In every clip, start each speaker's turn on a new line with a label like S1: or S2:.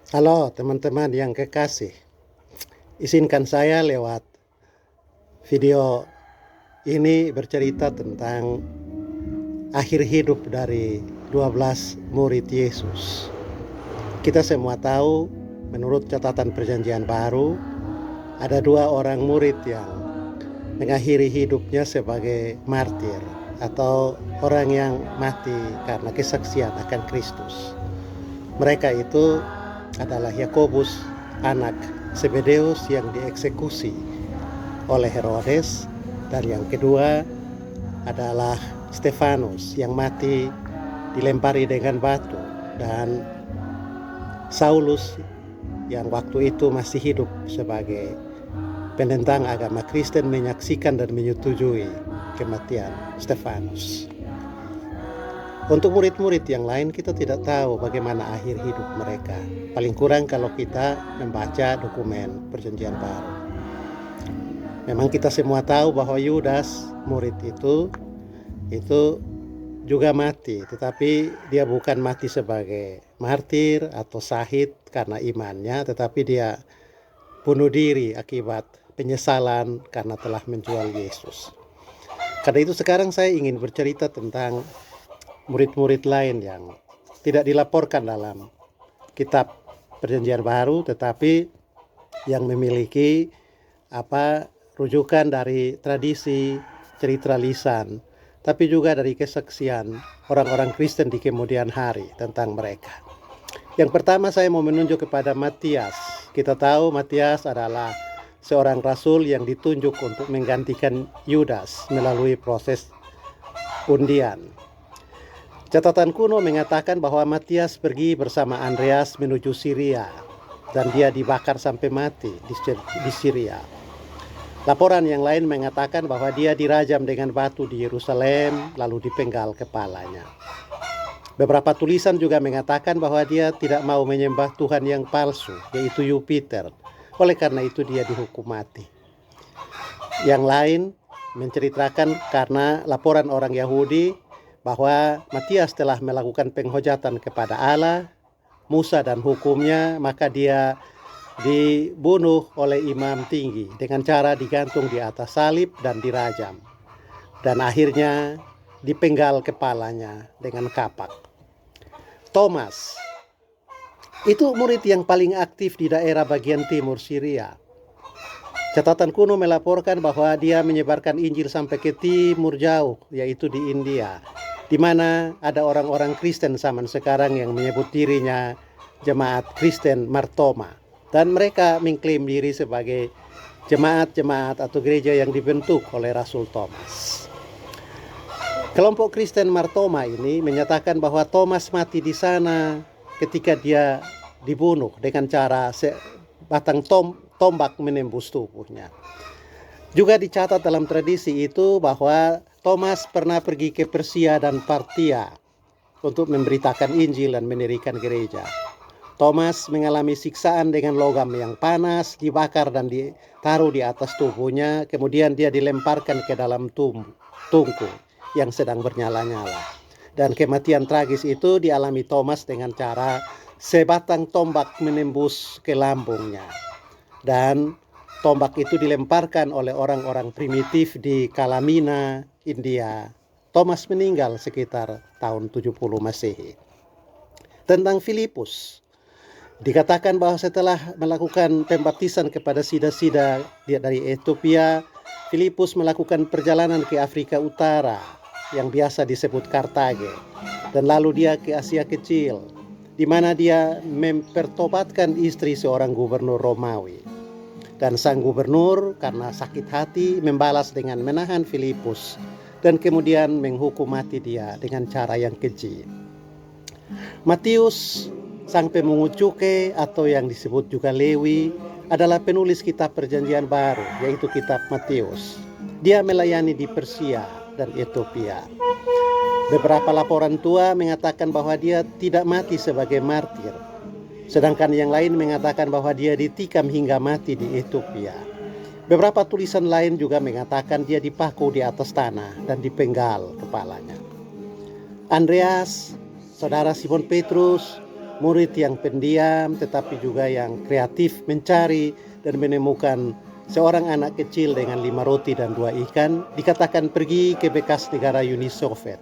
S1: Halo teman-teman yang kekasih, izinkan saya lewat video ini bercerita tentang akhir hidup dari 12 murid Yesus. Kita semua tahu, menurut catatan Perjanjian Baru, ada 2 orang murid yang mengakhiri hidupnya sebagai martir atau orang yang mati karena kesaksian akan Kristus. Mereka itu adalah Yakobus, anak Zebedeus yang dieksekusi oleh Herodes, dan yang kedua adalah Stefanus yang mati dilempari dengan batu, dan Saulus yang waktu itu masih hidup sebagai penentang agama Kristen menyaksikan dan menyetujui kematian Stefanus. Untuk murid-murid yang lain kita tidak tahu bagaimana akhir hidup mereka. Paling kurang kalau kita membaca dokumen Perjanjian Baru. Memang kita semua tahu bahwa Yudas, murid itu juga mati, tetapi dia bukan mati sebagai martir atau syahid karena imannya, tetapi dia bunuh diri akibat penyesalan karena telah menjual Yesus. Karena itu sekarang saya ingin bercerita tentang murid-murid lain yang tidak dilaporkan dalam kitab Perjanjian Baru, tetapi yang memiliki rujukan dari tradisi cerita lisan, tapi juga dari kesaksian orang-orang Kristen di kemudian hari tentang mereka. Yang pertama saya mau menunjuk kepada Matias. Kita tahu Matias adalah seorang rasul yang ditunjuk untuk menggantikan Yudas melalui proses undian. Catatan kuno mengatakan bahwa Matias pergi bersama Andreas menuju Syria dan dia dibakar sampai mati di Syria. Laporan yang lain mengatakan bahwa dia dirajam dengan batu di Yerusalem lalu dipenggal kepalanya. Beberapa tulisan juga mengatakan bahwa dia tidak mau menyembah Tuhan yang palsu, yaitu Jupiter. Oleh karena itu dia dihukum mati. Yang lain menceritakan karena laporan orang Yahudi bahwa Matias telah melakukan penghujatan kepada Allah, Musa dan hukumnya, maka dia dibunuh oleh imam tinggi dengan cara digantung di atas salib dan dirajam. Dan akhirnya dipenggal kepalanya dengan kapak. Thomas itu murid yang paling aktif di daerah bagian timur Syria. Catatan kuno melaporkan bahwa dia menyebarkan Injil sampai ke timur jauh, yaitu di India, di mana ada orang-orang Kristen zaman sekarang yang menyebut dirinya jemaat Kristen Martoma, dan mereka mengklaim diri sebagai jemaat-jemaat atau gereja yang dibentuk oleh Rasul Thomas. Kelompok Kristen Martoma ini menyatakan bahwa Thomas mati di sana ketika dia dibunuh dengan cara batang tombak menembus tubuhnya. Juga dicatat dalam tradisi itu bahwa Thomas pernah pergi ke Persia dan Partia untuk memberitakan Injil dan mendirikan gereja. Thomas mengalami siksaan dengan logam yang panas, dibakar dan ditaruh di atas tubuhnya, kemudian dia dilemparkan ke dalam tungku yang sedang bernyala-nyala. Dan kematian tragis itu dialami Thomas dengan cara sebatang tombak menembus ke lambungnya. Dan tombak itu dilemparkan oleh orang-orang primitif di Kalamina, India. Thomas meninggal sekitar tahun 70 Masehi. Tentang Filipus, dikatakan bahwa setelah melakukan pembaptisan kepada sida-sida dari Ethiopia, Filipus melakukan perjalanan ke Afrika Utara yang biasa disebut Kartage, dan lalu dia ke Asia Kecil, di mana dia mempertobatkan istri seorang gubernur Romawi. Dan sang gubernur karena sakit hati membalas dengan menahan Filipus dan kemudian menghukum mati dia dengan cara yang keji. Matius, sang pemungut cukai atau yang disebut juga Lewi, adalah penulis kitab Perjanjian Baru, yaitu kitab Matius. Dia melayani di Persia dan Ethiopia. Beberapa laporan tua mengatakan bahwa dia tidak mati sebagai martir, sedangkan yang lain mengatakan bahwa dia ditikam hingga mati di Ethiopia. Beberapa tulisan lain juga mengatakan dia dipaku di atas tanah dan dipenggal kepalanya. Andreas, saudara Simon Petrus, murid yang pendiam tetapi juga yang kreatif mencari dan menemukan seorang anak kecil dengan 5 roti dan 2 ikan, dikatakan pergi ke bekas negara Uni Soviet,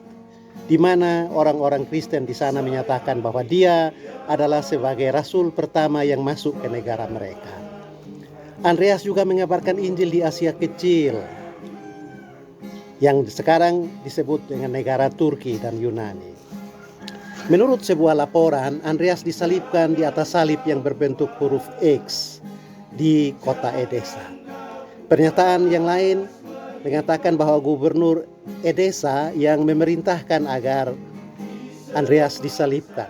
S1: di mana orang-orang Kristen di sana menyatakan bahwa dia adalah sebagai rasul pertama yang masuk ke negara mereka. Andreas juga mengabarkan Injil di Asia Kecil, yang sekarang disebut dengan negara Turki dan Yunani. Menurut sebuah laporan, Andreas disalibkan di atas salib yang berbentuk huruf X di kota Edesa. Pernyataan yang lain mengatakan bahwa gubernur Edesa yang memerintahkan agar Andreas disalibkan.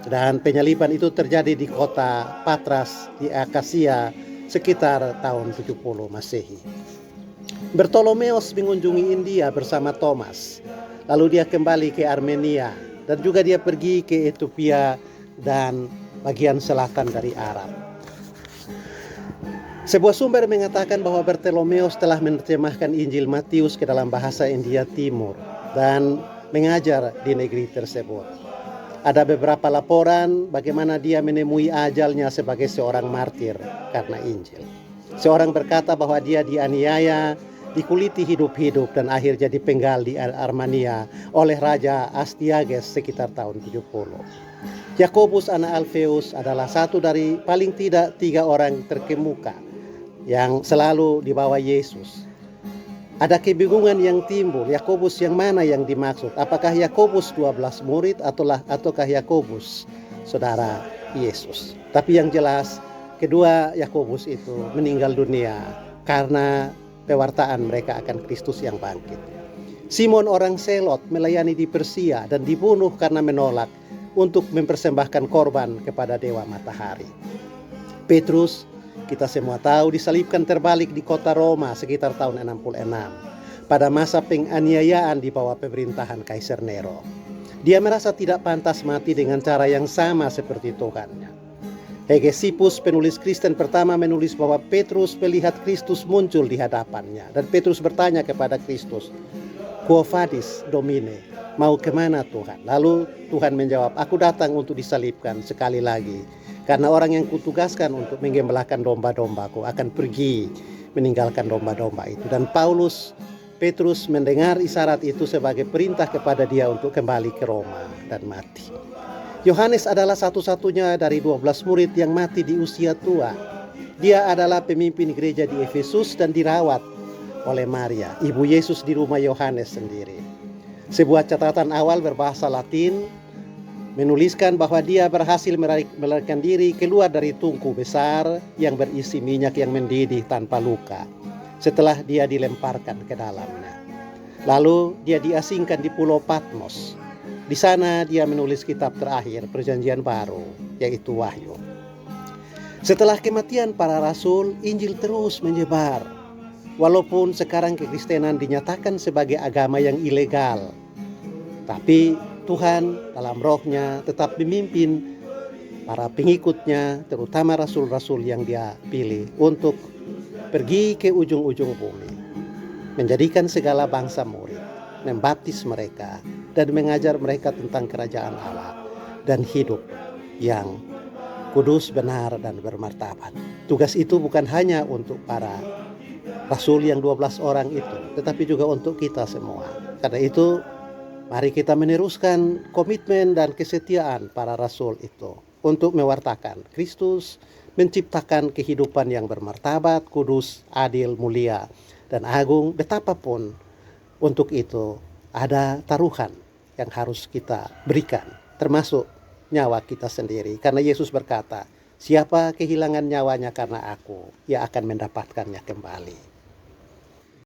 S1: Dan penyaliban itu terjadi di kota Patras di Akasia sekitar tahun 70 Masehi. Bartolomeus mengunjungi India bersama Thomas. Lalu dia kembali ke Armenia dan juga dia pergi ke Ethiopia dan bagian selatan dari Arab. Sebuah sumber mengatakan bahwa Bartolomeus telah menerjemahkan Injil Matius ke dalam bahasa India Timur dan mengajar di negeri tersebut. Ada beberapa laporan bagaimana dia menemui ajalnya sebagai seorang martir karena Injil. Seorang berkata bahwa dia dianiaya, dikuliti hidup-hidup dan akhir jadi penggal di Armenia oleh Raja Astyages sekitar tahun 70. Yakobus anak Alfeus adalah satu dari paling tidak 3 orang terkemuka yang selalu dibawa Yesus. Ada kebingungan yang timbul, Yakobus yang mana yang dimaksud? Apakah Yakobus 12 murid ataukah Yakobus saudara Yesus? Tapi yang jelas kedua Yakobus itu meninggal dunia karena pewartaan mereka akan Kristus yang bangkit. Simon orang Selot melayani di Persia dan dibunuh karena menolak untuk mempersembahkan korban kepada dewa matahari. Petrus, kita semua tahu, disalibkan terbalik di kota Roma sekitar tahun 66 pada masa penganiayaan di bawah pemerintahan Kaisar Nero. Dia merasa tidak pantas mati dengan cara yang sama seperti Tuhannya. Hegesippus, penulis Kristen pertama, menulis bahwa Petrus melihat Kristus muncul di hadapannya. Dan Petrus bertanya kepada Kristus, "Quo vadis, Domine?" Mau kemana Tuhan? Lalu Tuhan menjawab, "Aku datang untuk disalibkan sekali lagi. Karena orang yang kutugaskan untuk menggembalakan domba-dombaku akan pergi meninggalkan domba-domba itu." Dan Petrus mendengar isyarat itu sebagai perintah kepada dia untuk kembali ke Roma dan mati. Yohanes adalah satu-satunya dari 12 murid yang mati di usia tua. Dia adalah pemimpin gereja di Efesus dan dirawat oleh Maria, ibu Yesus, di rumah Yohanes sendiri. Sebuah catatan awal berbahasa Latin menuliskan bahwa dia berhasil melarikan diri keluar dari tungku besar yang berisi minyak yang mendidih tanpa luka setelah dia dilemparkan ke dalamnya. Lalu dia diasingkan di Pulau Patmos. Di sana dia menulis kitab terakhir Perjanjian Baru, yaitu Wahyu. Setelah kematian para rasul, Injil terus menyebar. Walaupun sekarang kekristenan dinyatakan sebagai agama yang ilegal, tapi Tuhan dalam rohnya tetap memimpin para pengikutnya, terutama rasul-rasul yang dia pilih, untuk pergi ke ujung-ujung bumi, menjadikan segala bangsa murid, membaptis mereka, dan mengajar mereka tentang kerajaan Allah dan hidup yang kudus, benar, dan bermartabat. Tugas itu bukan hanya untuk para rasul yang 12 orang itu, tetapi juga untuk kita semua. Karena itu, mari kita meneruskan komitmen dan kesetiaan para rasul itu untuk mewartakan Kristus, menciptakan kehidupan yang bermartabat, kudus, adil, mulia, dan agung. Betapapun untuk itu ada taruhan yang harus kita berikan, termasuk nyawa kita sendiri. Karena Yesus berkata, "Siapa kehilangan nyawanya karena aku, ia akan mendapatkannya kembali."